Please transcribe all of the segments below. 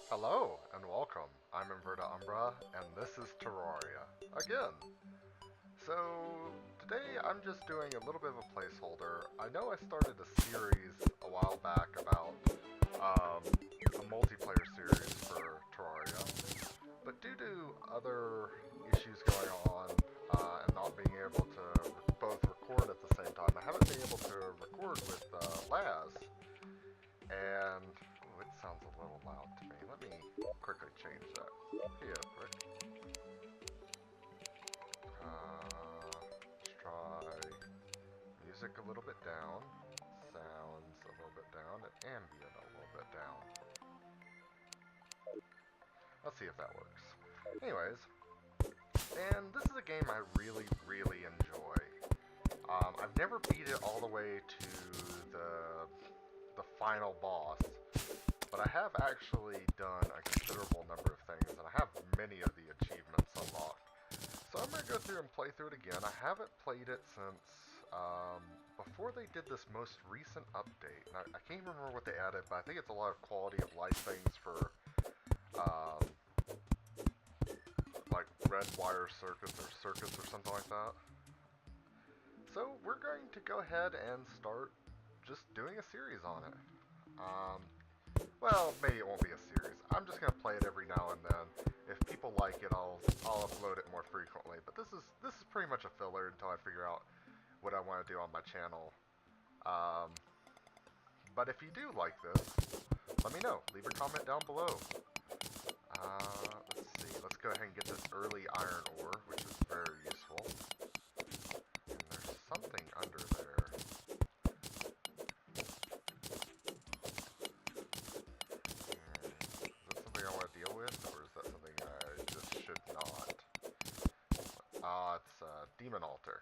Hello and welcome. I'm Terraria Umbra and this is Terraria again. So today I'm just doing a little bit of a placeholder. I know I started a series a while back about a multiplayer series for Terraria, but due to other issues going on and not being able to both record at the same time, I haven't been able to record with Laz. And it sounds a little loud to me. Let me quickly change that here quick. Let's try music a little bit down, sounds a little bit down, and ambient a little bit down. Let's see if that works. Anyways, and this is a game I really enjoy. I've never beat it all the way to the final boss, but I have actually done a considerable number of things, and I have many of the achievements unlocked. So I'm going to go through and play through it again. I haven't played it since before they did this most recent update. And I can't remember what they added, but I think it's a lot of quality of life things for um, like red wire circuits or something like that. So we're going to go ahead and start just doing a series on it. Well, maybe it won't be a series. I'm just gonna play it every now and then. If people like it, I'll upload it more frequently. But this is pretty much a filler until I figure out what I want to do on my channel. Um, but if you do like this, let me know. Leave a comment down below. Let's see. Let's go ahead and get this early iron ore, which is very useful. And there's something under there. It's Demon Altar.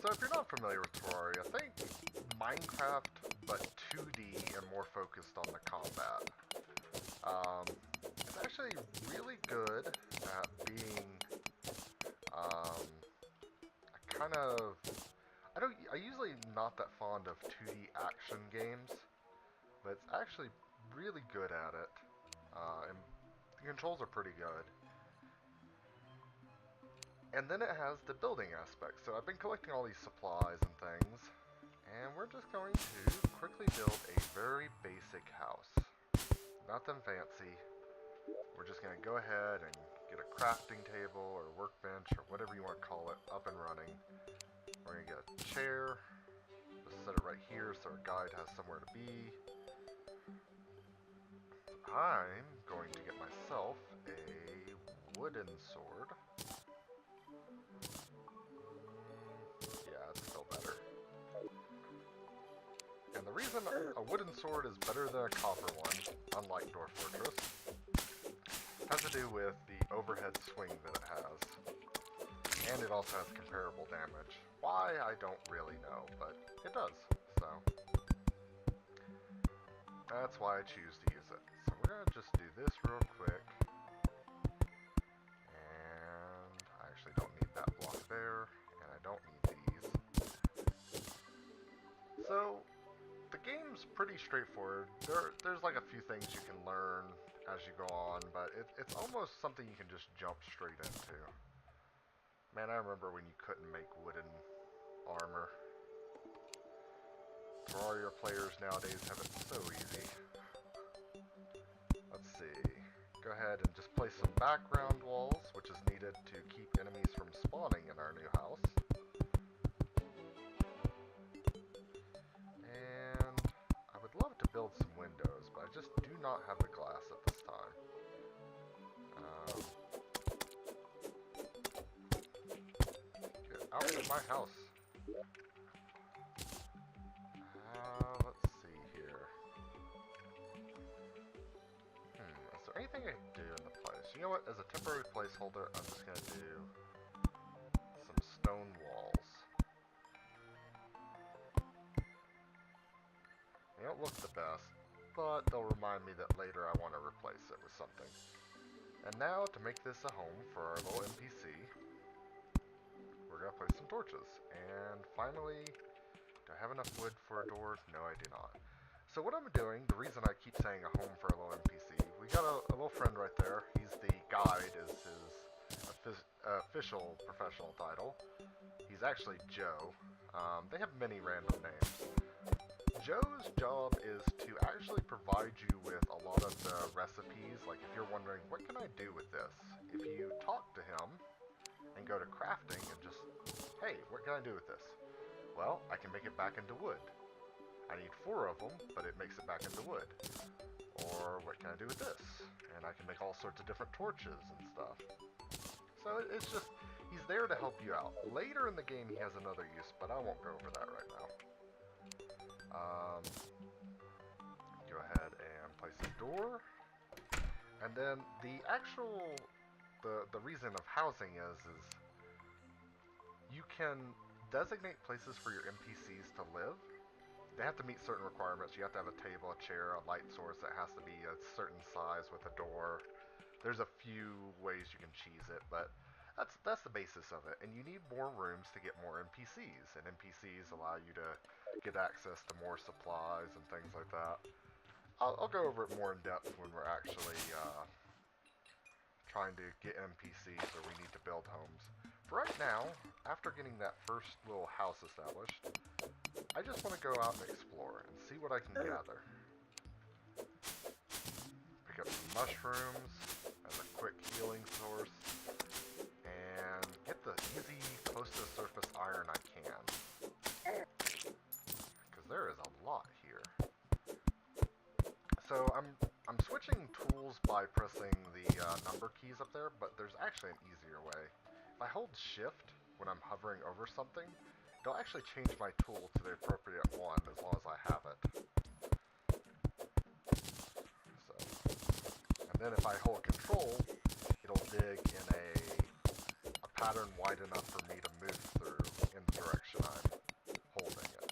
So if you're not familiar with Terraria, think Minecraft, but 2D and more focused on the combat. It's actually really good at being I usually not that fond of 2D action games, but it's actually really good at it. And the controls are pretty good. And then it has the building aspect. So I've been collecting all these supplies and things, and we're just going to quickly build a very basic house. Nothing fancy. We're just going to go ahead and get a crafting table or workbench or whatever you want to call it up and running. We're going to get a chair. Just set it right here so our guide has somewhere to be. I'm going to get myself a wooden sword. Yeah, it's still better. And the reason a wooden sword is better than a copper one, unlike Dwarf Fortress, has to do with the overhead swing that it has. And it also has comparable damage. Why, I don't really know, but it does. So, that's why I choose to use it. So we're going to just do this real quick. And I actually don't need that block there, and I don't need these. So, the game's pretty straightforward. There's like a few things you can learn as you go on, but it's almost something you can just jump straight into. Man, I remember when you couldn't make wooden armor. Terraria players nowadays have it so easy. Let's see. Go ahead and just place some background walls, which is needed to keep enemies from spawning in our new house. And I would love to build some windows, but I just do not have the glass at this time. Get out of my house. Let's see here. Is there anything I can do in the place? You know what? As a temporary placeholder, I'm just going to do some stone walls. They don't look the best, but they'll remind me that later I want to replace it with something. And now, to make this a home for our little NPC, we're going to place some torches. And finally, do I have enough wood for a door? No, I do not. So what I'm doing, the reason I keep saying a home for a little NPC, we got a little friend right there. He's the guide, is his official professional title. He's actually Joe. They have many random names. Joe's job is to actually provide you with a lot of the recipes. Like if you're wondering, what can I do with this? If you talk to him and go to crafting and just, hey, what can I do with this? Well, I can make it back into wood. I need 4 of them, but it makes it back into wood. Or what can I do with this? And I can make all sorts of different torches and stuff. So it's just, he's there to help you out. Later in the game he has another use, but I won't go over that right now. Go ahead and place a door. And then the actual, the reason of housing is you can designate places for your NPCs to live. They have to meet certain requirements. You have to have a table, a chair, a light source that has to be a certain size with a door. There's a few ways you can cheese it, but that's the basis of it. And you need more rooms to get more NPCs, and NPCs allow you to get access to more supplies and things like that. I'll go over it more in depth when we're actually trying to get NPCs or we need to build homes. For right now, after getting that first little house established, I just want to go out and explore and see what I can gather. Pick up some mushrooms as a quick healing source, and get the easy, close to the surface iron I can. Because there is a lot here. So I'm switching tools by pressing the number keys up there, but there's actually an easier way. If I hold shift when I'm hovering over something, it'll actually change my tool to the appropriate one as long as I have it. So, and then if I hold control, it'll dig in a pattern wide enough for me to move through in the direction I'm holding it.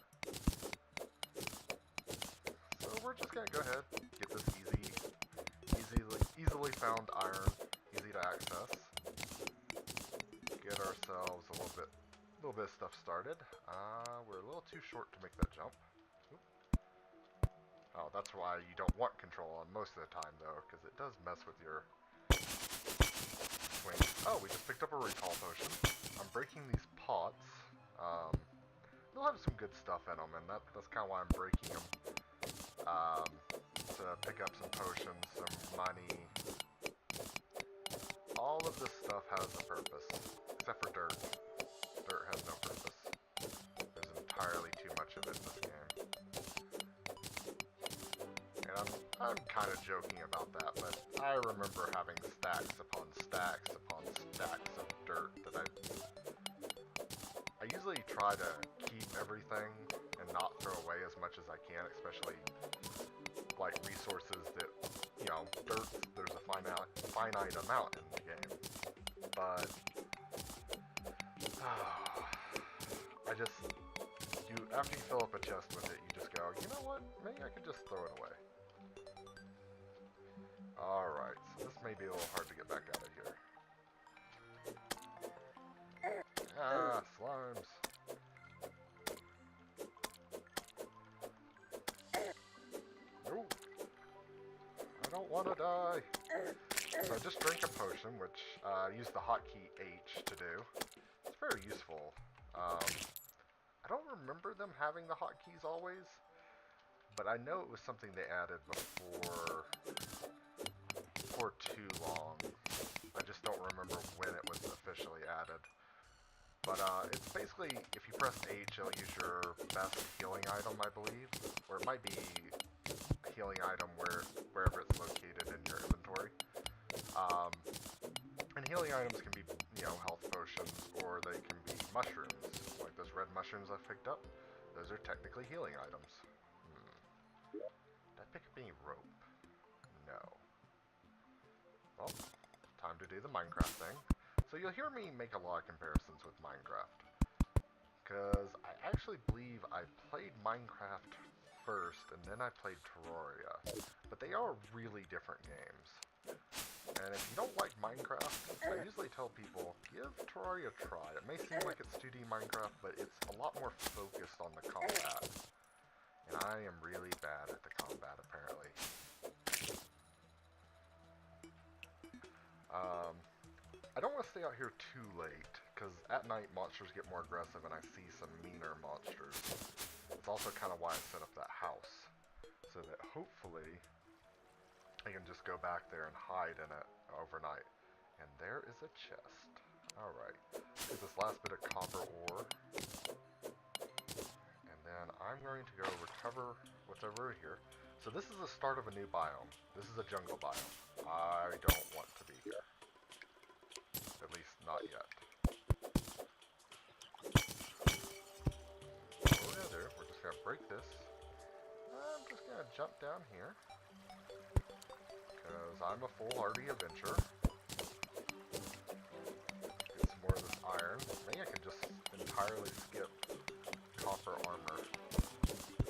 So we're just going to go ahead, get this easily found iron, easy to access. Get ourselves a little bit of stuff started. We're a little too short to make that jump. Oop. Oh, that's why you don't want control on most of the time, though, because it does mess with your swing. Oh, we just picked up a recall potion. I'm breaking these pots. They'll have some good stuff in them, and that's kind of why I'm breaking them. To pick up some potions, some money. All of this stuff has a purpose, except for dirt. Dirt has no purpose. There's entirely too much of it in this game. And I'm kind of joking about that, but I remember having stacks upon stacks upon stacks of dirt that I usually try to keep everything and not throw away as much as I can, especially like resources that, you know, dirt, there's a finite amount in the game. But after you fill up a chest with it, you just go, you know what, maybe I could just throw it away. Alright, so this may be a little hard to get back out of here. Ah, slimes. No. I don't want to die. So I just drank a potion, which I used the hotkey H to do. It's very useful. I don't remember them having the hotkeys always, but I know it was something they added before too long. I just don't remember when it was officially added. But it's basically, if you press H, it'll use your best healing item, I believe. Or it might be a healing item wherever it's located in your inventory. And healing items can be, you know, health potions, or they can be mushrooms. Like those red mushrooms I picked up. Those are technically healing items. Did I pick up any rope? No. Well, time to do the Minecraft thing. So you'll hear me make a lot of comparisons with Minecraft. Because I actually believe I played Minecraft first, and then I played Terraria. But they are really different games. And if you don't like Minecraft, I usually tell people, give Terraria a try. It may seem like it's 2D Minecraft, but it's a lot more focused on the combat. And I am really bad at the combat, apparently. stay out here too late, because at night monsters get more aggressive and I see some meaner monsters. It's also kind of why I set up that house, so that hopefully I can just go back there and hide in it overnight. And there is a chest. Alright, get this last bit of copper ore. And then I'm going to go recover what's over here. So this is the start of a new biome. This is a jungle biome. I don't want to be here. At least not yet. What we're going to do, we're just going to break this. I'm just going to jump down here. Because I'm a foolhardy adventurer. Get some more of this iron. Maybe I can just entirely skip copper armor.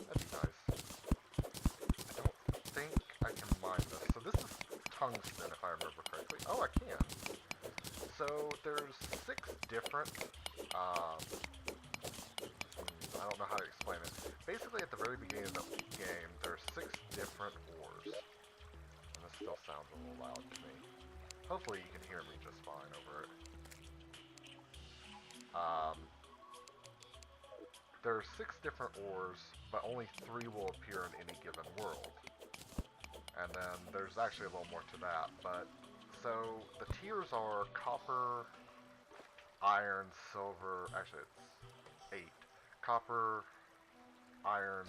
That'd be nice. I don't think I can mine this. So this is tungsten, if I remember correctly. Oh, I can. So there's 6 different, I don't know how to explain it. Basically, at the very beginning of the game, there's 6 different ores. And this still sounds a little loud to me. Hopefully you can hear me just fine over it. There are 6 different ores, but only 3 will appear in any given world. And then there's actually a little more to that, but so the tiers are copper, iron, silver, actually it's 8. Copper, iron,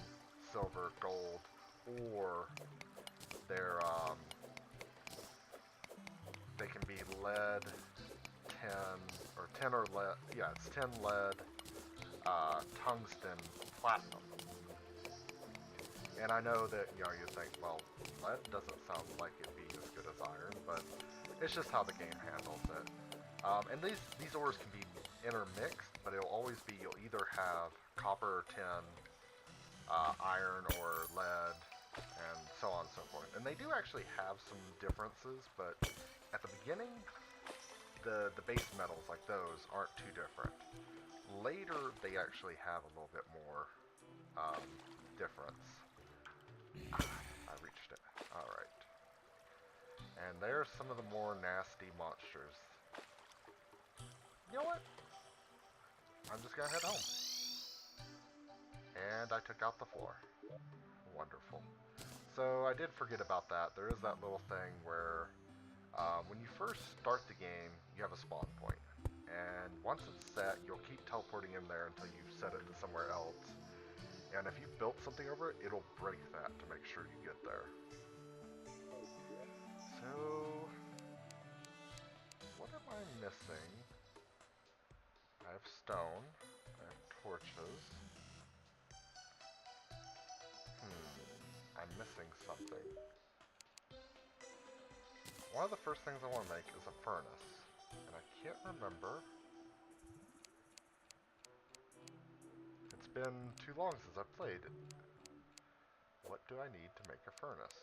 silver, gold, or they're, they can be lead, 10, or 10 or lead, yeah, it's 10 lead, tungsten, platinum. And I know that, you know, you think, well, lead doesn't sound like it'd be as good as iron, but it's just how the game handles it. And these ores can be intermixed, but it'll always be, you'll either have copper or tin, iron or lead, and so on and so forth. And they do actually have some differences, but at the beginning, the base metals, like those, aren't too different. Later, they actually have a little bit more difference. I reached it. Alright. And there's some of the more nasty monsters. You know what? I'm just gonna head home. And I took out the floor. Wonderful. So I did forget about that. There is that little thing where when you first start the game, you have a spawn point. And once it's set, you'll keep teleporting in there until you've set it to somewhere else. And if you've built something over it, it'll break that to make sure you get there. So, what am I missing? I have stone. I have torches. I'm missing something. One of the first things I want to make is a furnace. And I can't remember. It's been too long since I've played. What do I need to make a furnace?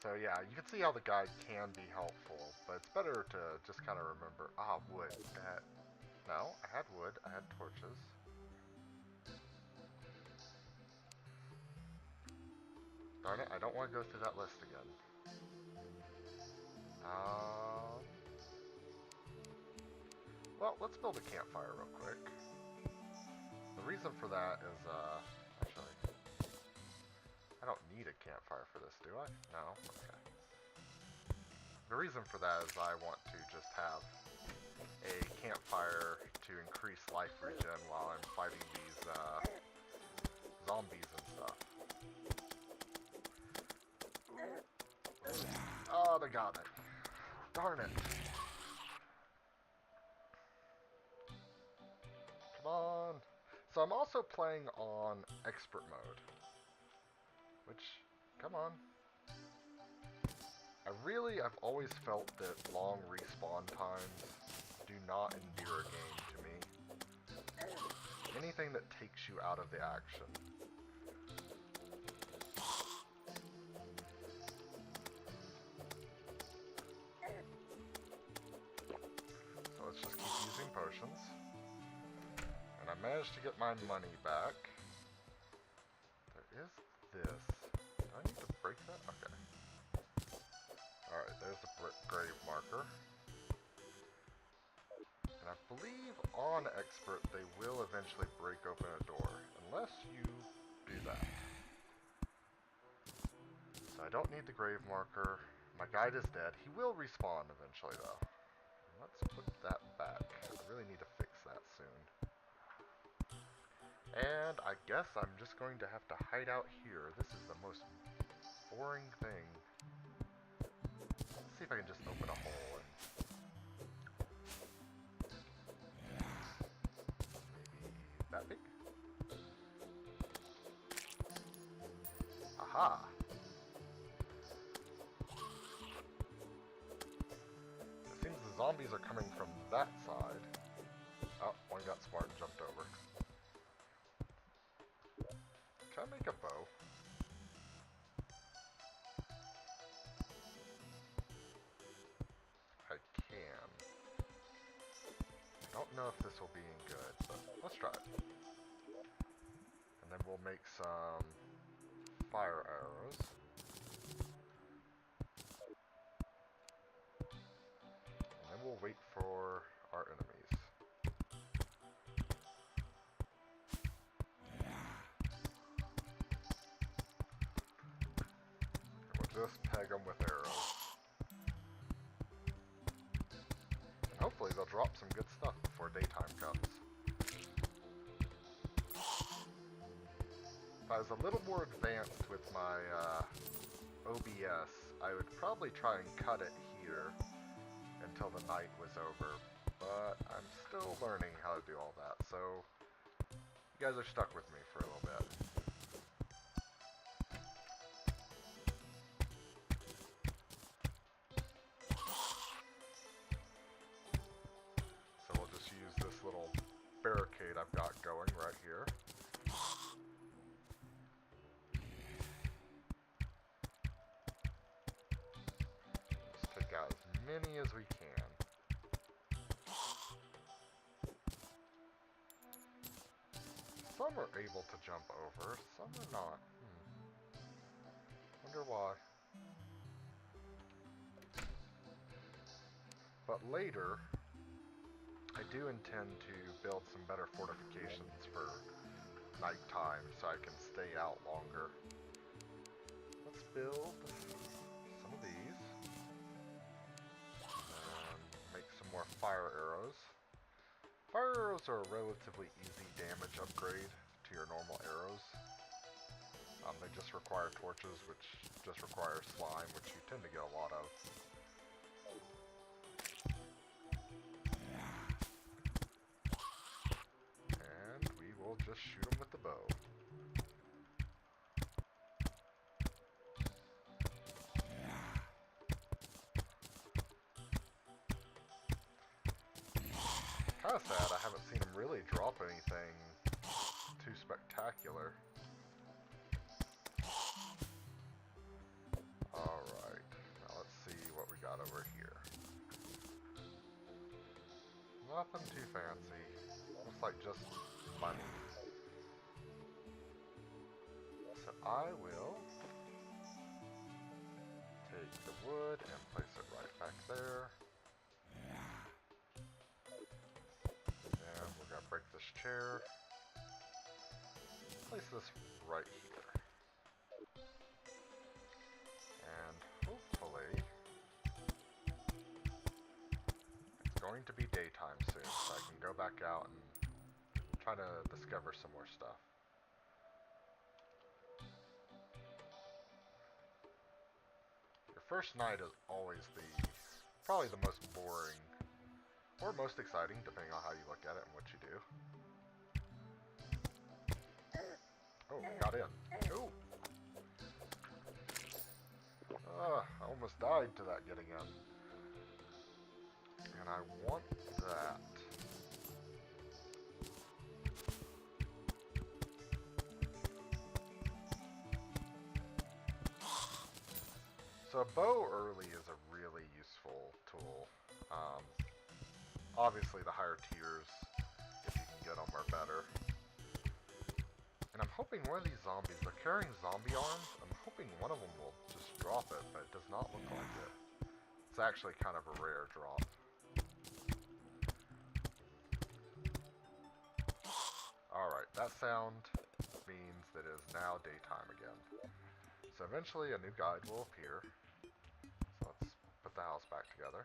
So yeah, you can see how the guide can be helpful, but it's better to just kind of remember, wood. No, I had wood, I had torches. Darn it, I don't want to go through that list again. Well, let's build a campfire real quick. The reason for that is, actually, I don't need a campfire for this, do I? No? Okay. The reason for that is I want to just have a campfire to increase life regen while I'm fighting these, zombies and stuff. Oh, they got it. Darn it. Come on. So I'm also playing on expert mode. Which, come on. I've always felt that long respawn times do not endear a game to me. Anything that takes you out of the action. So let's just keep using potions. And I managed to get my money back. There is this. Do I need to break Alright, there's the grave marker. And I believe on expert they will eventually break open a door, unless you do that. So I don't need the grave marker. My guide is dead. He will respawn eventually though. Let's put that back. I really need to fix that soon. And I guess I'm just going to have to hide out here. This is the most boring thing. Let's see if I can just open a hole and maybe that big? Aha! It seems the zombies are coming from that side. Oh, one got smart and jumped over. Can I make a bow? I can. I don't know if this will be any good, but let's try it. And then we'll make some fire arrows. And then we'll wait for our enemies. And we'll just peg them with arrows. And hopefully they'll drop some good stuff before daytime comes. If I was a little more advanced with my OBS, I would probably try and cut it here until the night was over, but I'm still learning how to do all that, so you guys are stuck with me for a little bit. So we'll just use this little barricade I've got going right here. Take out as many as we can. Some are able to jump over, some are not. Wonder why. But later, I do intend to build some better fortifications for nighttime so I can stay out longer. Let's build some of these. Make some more fire arrows. Fire arrows are a relatively easy damage upgrade to your normal arrows. They just require torches, which just require slime, which you tend to get a lot of. And we will just shoot them with the bow. Kinda sad I haven't seen him really drop anything too spectacular. Alright, now let's see what we got over here. Nothing too fancy. Looks like just money. So I will take the wood and place it right back there. And we're gonna break this chair. Place this right here. And hopefully it's going to be daytime soon, so I can go back out and try to discover some more stuff. Your first night is always probably the most boring, or most exciting, depending on how you look at it and what you do. Oh, got in. Ooh! I almost died to that getting in. And I want that. So a bow early is a really useful tool. Obviously the higher tiers, if you can get them, are better. And I'm hoping one of these zombies, they're carrying zombie arms, I'm hoping one of them will just drop it, but it does not look like it. It's actually kind of a rare drop. Alright, that sound means that it is now daytime again. So eventually a new guide will appear. So let's put the house back together.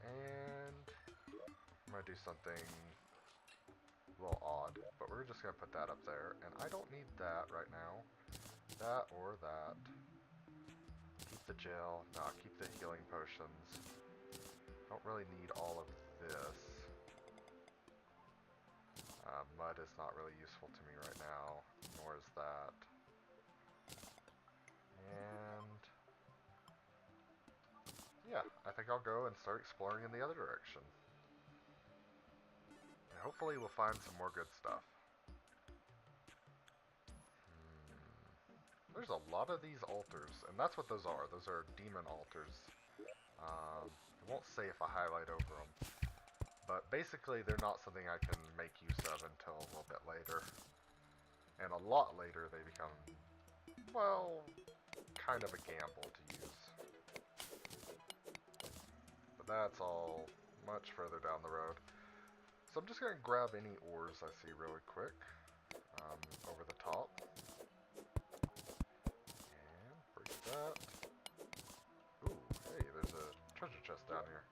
And I'm going to do something a little odd, but we're just going to put that up there. And I don't need that right now. That or that. Keep the gel. No, keep the healing potions. Don't really need all of this. Mud is not really useful to me right now, nor is that. And yeah, I think I'll go and start exploring in the other direction. And hopefully we'll find some more good stuff. There's a lot of these altars, and that's what those are. Those are demon altars. I won't say if I highlight over them. But basically, they're not something I can make use of until a little bit later. And a lot later, they become, well, kind of a gamble to use. But that's all much further down the road. So I'm just going to grab any ores I see really quick over the top. And break that. Ooh, hey, there's a treasure chest down here.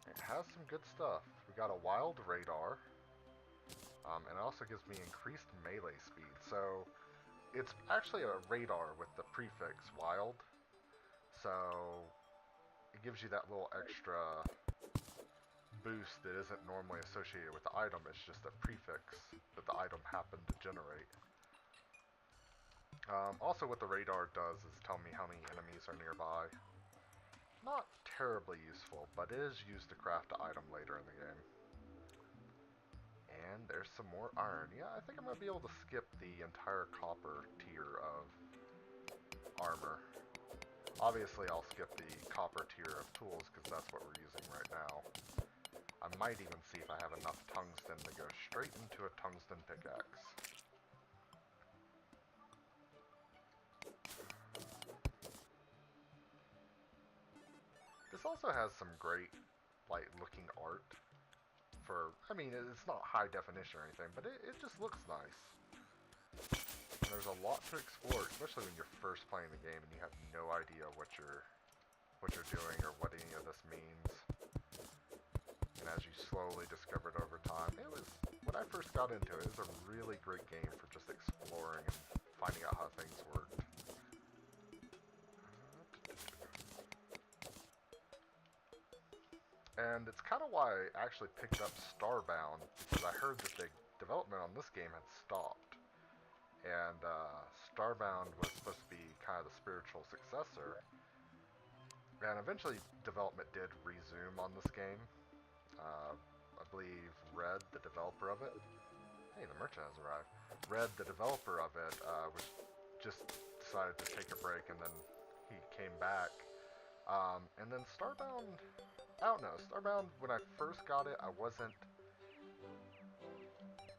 It has some good stuff. We got a wild radar, and it also gives me increased melee speed. So it's actually a radar with the prefix wild. So it gives you that little extra boost that isn't normally associated with the item. It's just a prefix that the item happened to generate. Also what the radar does is tell me how many enemies are nearby. Not terribly useful, but it is used to craft an item later in the game. And there's some more iron. Yeah, I think I'm going to be able to skip the entire copper tier of armor. Obviously, I'll skip the copper tier of tools because that's what we're using right now. I might even see if I have enough tungsten to go straight into a tungsten pickaxe. This also has some great, looking art. I mean, it's not high definition or anything, but it just looks nice. And there's a lot to explore, especially when you're first playing the game and you have no idea what you're doing or what any of this means. And as you slowly discover it over time, when I first got into it, it was a really great game for just exploring and finding out how things worked. And it's kind of why I actually picked up Starbound, because I heard that the development on this game had stopped. And Starbound was supposed to be kind of the spiritual successor. And eventually development did resume on this game. I believe Red, the developer of it, hey, the merchant has arrived. Red, the developer of it, was just decided to take a break, and then he came back. And then Starbound, I don't know, Starbound, when I first got it,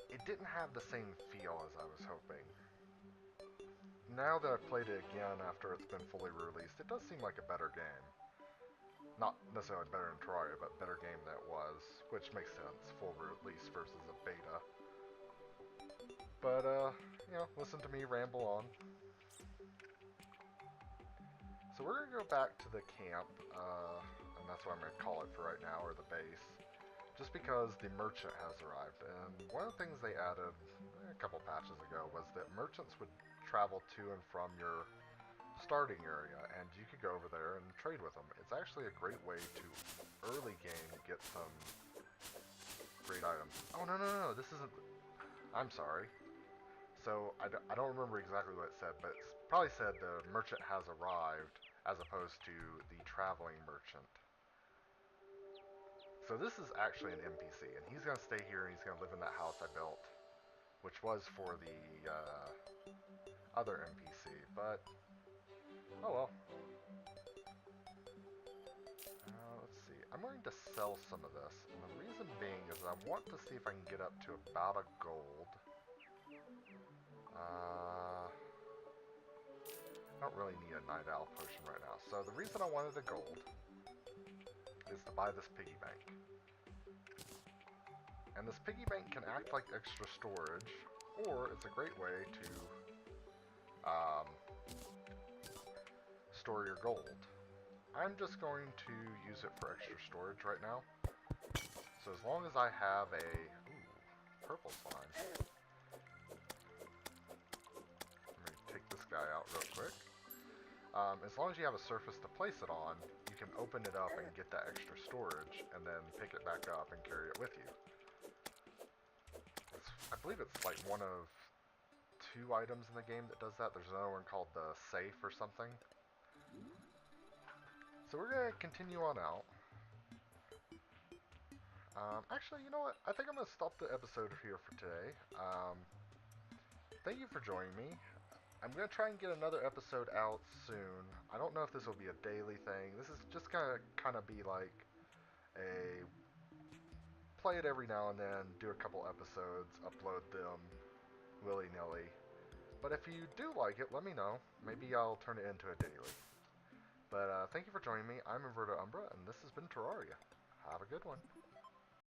it didn't have the same feel as I was hoping. Now that I've played it again after it's been fully released, it does seem like a better game. Not necessarily better than Terraria, but better game than it was, which makes sense, full release versus a beta. But, listen to me ramble on. So we're going to go back to the camp, and that's what I'm going to call it for right now, or the base, just because the merchant has arrived. And one of the things they added a couple patches ago was that merchants would travel to and from your starting area, and you could go over there and trade with them. It's actually a great way to, early game, get some great items. Oh, no, this isn't... I'm sorry. So, I don't remember exactly what it said, but it probably said the merchant has arrived, as opposed to the traveling merchant. So this is actually an NPC, and he's going to stay here, and he's going to live in that house I built, which was for the other NPC, but... oh well. Let's see. I'm going to sell some of this, and the reason being is I want to see if I can get up to about a gold. I don't really need a night owl potion right now. So the reason I wanted the gold is to buy this piggy bank. And this piggy bank can act like extra storage, or it's a great way to store your gold. I'm just going to use it for extra storage right now. So as long as I have a... Ooh, purple slime. Let me take this guy out real quick. As long as you have a surface to place it on, you can open it up and get that extra storage, and then pick it back up and carry it with you. I believe it's like one of 2 items in the game that does that. There's another one called the safe or something. So we're going to continue on out. Actually, you know what? I think I'm going to stop the episode here for today. Thank you for joining me. I'm going to try and get another episode out soon. I don't know if this will be a daily thing. This is just going to kind of be like a... play it every now and then, do a couple episodes, upload them willy-nilly. But if you do like it, let me know. Maybe I'll turn it into a daily. But thank you for joining me. I'm Inverted Umbra, and this has been Terraria. Have a good one.